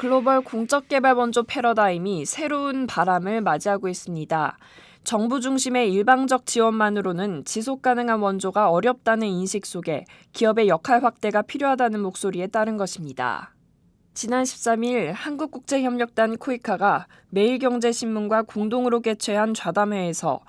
글로벌 공적개발 원조 패러다임이 새로운 바람을 맞이하고 있습니다. 정부 중심의 일방적 지원만으로는 지속 가능한 원조가 어렵다는 인식 속에 기업의 역할 확대가 필요하다는 목소리에 따른 것입니다. 지난 13일 한국국제협력단 코이카가 매일경제신문과 공동으로 개최한 좌담회에서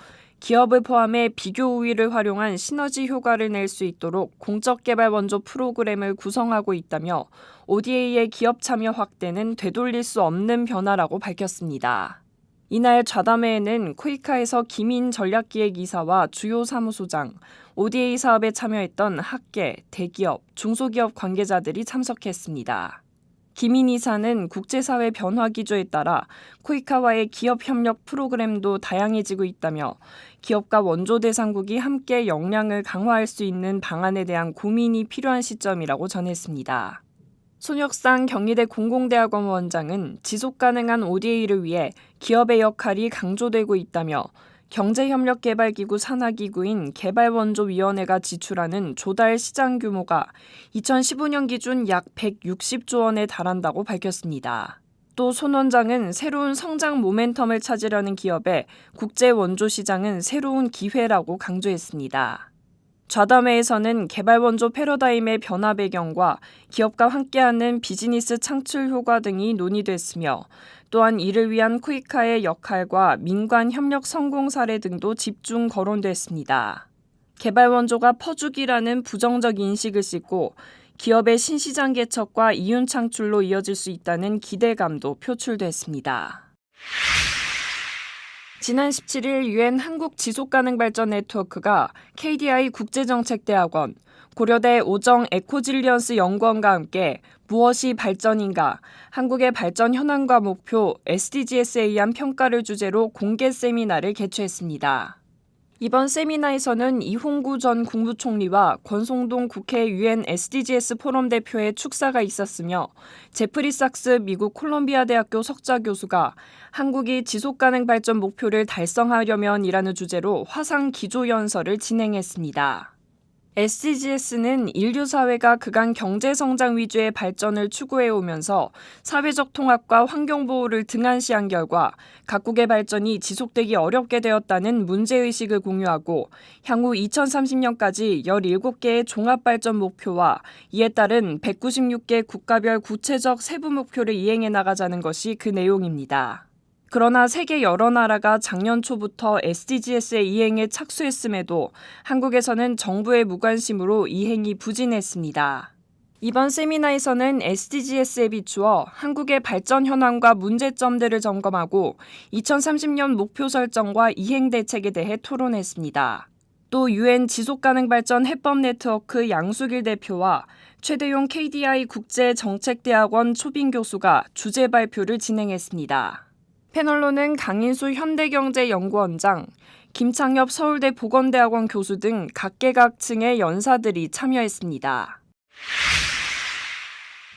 기업을 포함해 비교 우위를 활용한 시너지 효과를 낼 수 있도록 공적개발 원조 프로그램을 구성하고 있다며 ODA의 기업 참여 확대는 되돌릴 수 없는 변화라고 밝혔습니다. 이날 좌담회에는 코이카에서 김인 전략기획이사와 주요 사무소장, ODA 사업에 참여했던 학계, 대기업, 중소기업 관계자들이 참석했습니다. 김인 이사는 국제사회 변화 기조에 따라 코이카와의 기업 협력 프로그램도 다양해지고 있다며 기업과 원조 대상국이 함께 역량을 강화할 수 있는 방안에 대한 고민이 필요한 시점이라고 전했습니다. 손혁상 경희대 공공대학원 원장은 지속가능한 ODA를 위해 기업의 역할이 강조되고 있다며 경제협력개발기구 산하기구인 개발원조위원회가 지출하는 조달 시장 규모가 2015년 기준 약 160조 원에 달한다고 밝혔습니다. 또 손 원장은 새로운 성장 모멘텀을 찾으려는 기업의 국제원조 시장은 새로운 기회라고 강조했습니다. 좌담회에서는 개발원조 패러다임의 변화 배경과 기업과 함께하는 비즈니스 창출 효과 등이 논의됐으며 또한 이를 위한 코이카의 역할과 민관 협력 성공 사례 등도 집중 거론됐습니다. 개발원조가 퍼주기라는 부정적 인식을 싣고 기업의 신시장 개척과 이윤 창출로 이어질 수 있다는 기대감도 표출됐습니다. 지난 17일 유엔 한국지속가능발전 네트워크가 KDI 국제정책대학원, 고려대 오정 에코질리언스 연구원과 함께 무엇이 발전인가, 한국의 발전 현황과 목표, SDGs에 의한 평가를 주제로 공개 세미나를 개최했습니다. 이번 세미나에서는 이홍구 전 국무총리와 권성동 국회 유엔 SDGs 포럼 대표의 축사가 있었으며 제프리 sak스 미국 콜롬비아 대학교 석좌 교수가 한국이 지속가능 발전 목표를 달성하려면이라는 주제로 화상 기조연설을 진행했습니다. SDGs는 인류 사회가 그간 경제 성장 위주의 발전을 추구해 오면서 사회적 통합과 환경 보호를 등한시한 결과 각국의 발전이 지속되기 어렵게 되었다는 문제의식을 공유하고 향후 2030년까지 17개의 종합발전 목표와 이에 따른 196개 국가별 구체적 세부 목표를 이행해 나가자는 것이 그 내용입니다. 그러나 세계 여러 나라가 작년 초부터 SDGs의 이행에 착수했음에도 한국에서는 정부의 무관심으로 이행이 부진했습니다. 이번 세미나에서는 SDGs에 비추어 한국의 발전 현황과 문제점들을 점검하고 2030년 목표 설정과 이행 대책에 대해 토론했습니다. 또 유엔 지속가능발전 해법 네트워크 양수길 대표와 최대용 KDI 국제정책대학원 초빙 교수가 주제 발표를 진행했습니다. 패널로는 강인수 현대경제연구원장, 김창엽 서울대 보건대학원 교수 등 각계각층의 연사들이 참여했습니다.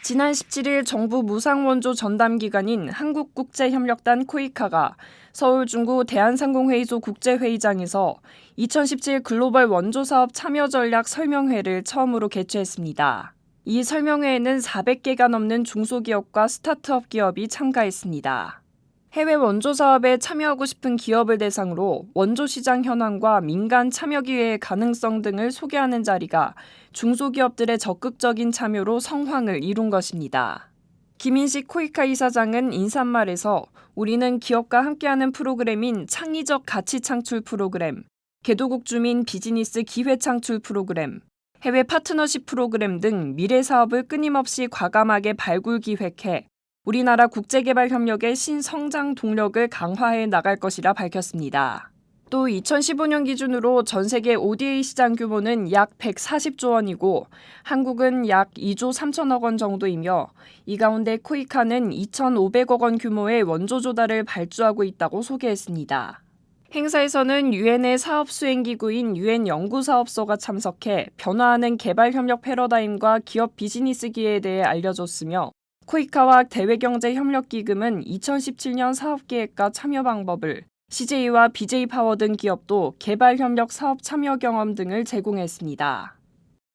지난 17일 정부 무상원조 전담기관인 한국국제협력단 코이카가 서울 중구 대한상공회의소 국제회의장에서 2017 글로벌 원조사업 참여 전략 설명회를 처음으로 개최했습니다. 이 설명회에는 400개가 넘는 중소기업과 스타트업 기업이 참가했습니다. 해외 원조 사업에 참여하고 싶은 기업을 대상으로 원조 시장 현황과 민간 참여 기회의 가능성 등을 소개하는 자리가 중소기업들의 적극적인 참여로 성황을 이룬 것입니다. 김인식 코이카 이사장은 인사말에서 우리는 기업과 함께하는 프로그램인 창의적 가치 창출 프로그램, 개도국 주민 비즈니스 기회 창출 프로그램, 해외 파트너십 프로그램 등 미래 사업을 끊임없이 과감하게 발굴 기획해 우리나라 국제개발 협력의 신성장 동력을 강화해 나갈 것이라 밝혔습니다. 또 2015년 기준으로 전 세계 ODA 시장 규모는 약 140조 원이고 한국은 약 2조 3천억 원 정도이며 이 가운데 코이카는 2,500억 원 규모의 원조 조달을 발주하고 있다고 소개했습니다. 행사에서는 유엔의 사업 수행 기구인 유엔 연구사업소가 참석해 변화하는 개발협력 패러다임과 기업 비즈니스 기회에 대해 알려줬으며 코이카와 대외경제협력기금은 2017년 사업계획과 참여 방법을, CJ와 BJ파워 등 기업도 개발협력 사업 참여 경험 등을 제공했습니다.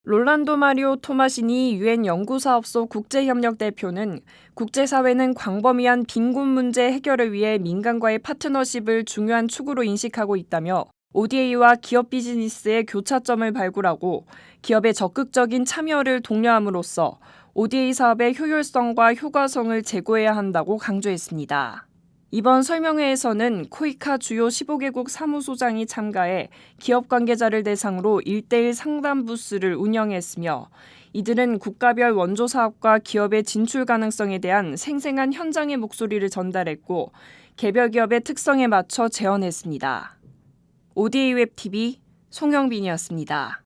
롤란도 마리오 토마시니 유엔 연구사업소 국제협력 대표는 국제사회는 광범위한 빈곤 문제 해결을 위해 민간과의 파트너십을 중요한 축으로 인식하고 있다며 ODA와 기업 비즈니스의 교차점을 발굴하고 기업의 적극적인 참여를 독려함으로써 ODA 사업의 효율성과 효과성을 제고해야 한다고 강조했습니다. 이번 설명회에서는 코이카 주요 15개국 사무소장이 참가해 기업 관계자를 대상으로 1:1 상담 부스를 운영했으며 이들은 국가별 원조 사업과 기업의 진출 가능성에 대한 생생한 현장의 목소리를 전달했고 개별 기업의 특성에 맞춰 재원했습니다. ODA 웹TV 송영빈이었습니다.